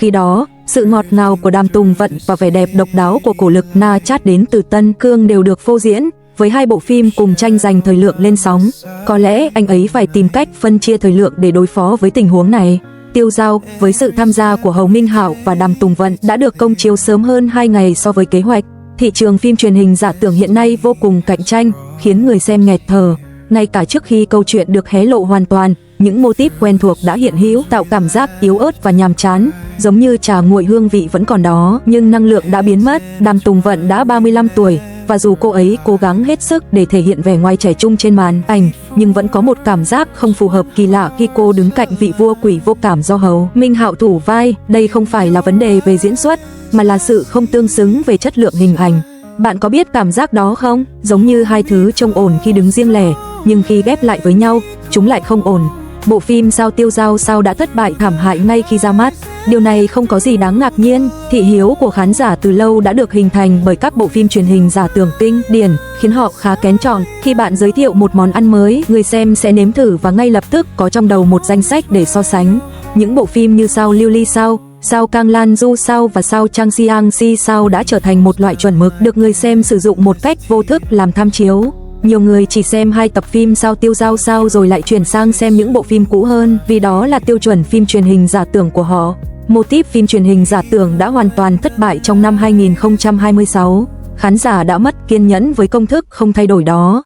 Khi đó, sự ngọt ngào của Đàm Tùng Vận và vẻ đẹp độc đáo của Cổ Lực Na Chát đến từ Tân Cương đều được phô diễn, với 2 bộ phim cùng tranh giành thời lượng lên sóng. Có lẽ anh ấy phải tìm cách phân chia thời lượng để đối phó với tình huống này. Tiêu Dao, với sự tham gia của Hầu Minh Hạo và Đàm Tùng Vận, đã được công chiếu sớm hơn 2 ngày so với kế hoạch. Thị trường phim truyền hình giả tưởng hiện nay vô cùng cạnh tranh, khiến người xem nghẹt thở. Ngay cả trước khi câu chuyện được hé lộ hoàn toàn, những mô típ quen thuộc đã hiện hữu, tạo cảm giác yếu ớt và nhàm chán, giống như trà nguội hương vị vẫn còn đó, nhưng năng lượng đã biến mất. Đàm Tùng Vận đã 35 tuổi, và dù cô ấy cố gắng hết sức để thể hiện vẻ ngoài trẻ trung trên màn ảnh, nhưng vẫn có một cảm giác không phù hợp kỳ lạ khi cô đứng cạnh vị vua quỷ vô cảm do Hầu Minh Hạo thủ vai. Đây không phải là vấn đề về diễn xuất, mà là sự không tương xứng về chất lượng hình ảnh. Bạn có biết cảm giác đó không? Giống như hai thứ trông ổn khi đứng riêng lẻ, nhưng khi ghép lại với nhau, chúng lại không ổn. Bộ phim Sao Tiêu Dao Sao đã thất bại thảm hại ngay khi ra mắt. Điều này không có gì đáng ngạc nhiên. Thị hiếu của khán giả từ lâu đã được hình thành bởi các bộ phim truyền hình giả tưởng kinh điển, khiến họ khá kén chọn. Khi bạn giới thiệu một món ăn mới, người xem sẽ nếm thử và ngay lập tức có trong đầu một danh sách để so sánh. Những bộ phim như Sao Lưu Ly Sao, Sao Kang Lan Du Sao và Sao Chang Siang Si Sao đã trở thành một loại chuẩn mực được người xem sử dụng một cách vô thức làm tham chiếu. Nhiều người chỉ xem 2 tập phim Sao Tiêu Dao Sao rồi lại chuyển sang xem những bộ phim cũ hơn, vì đó là tiêu chuẩn phim truyền hình giả tưởng của họ. Mô típ phim truyền hình giả tưởng đã hoàn toàn thất bại trong năm 2026. Khán giả đã mất kiên nhẫn với công thức không thay đổi đó.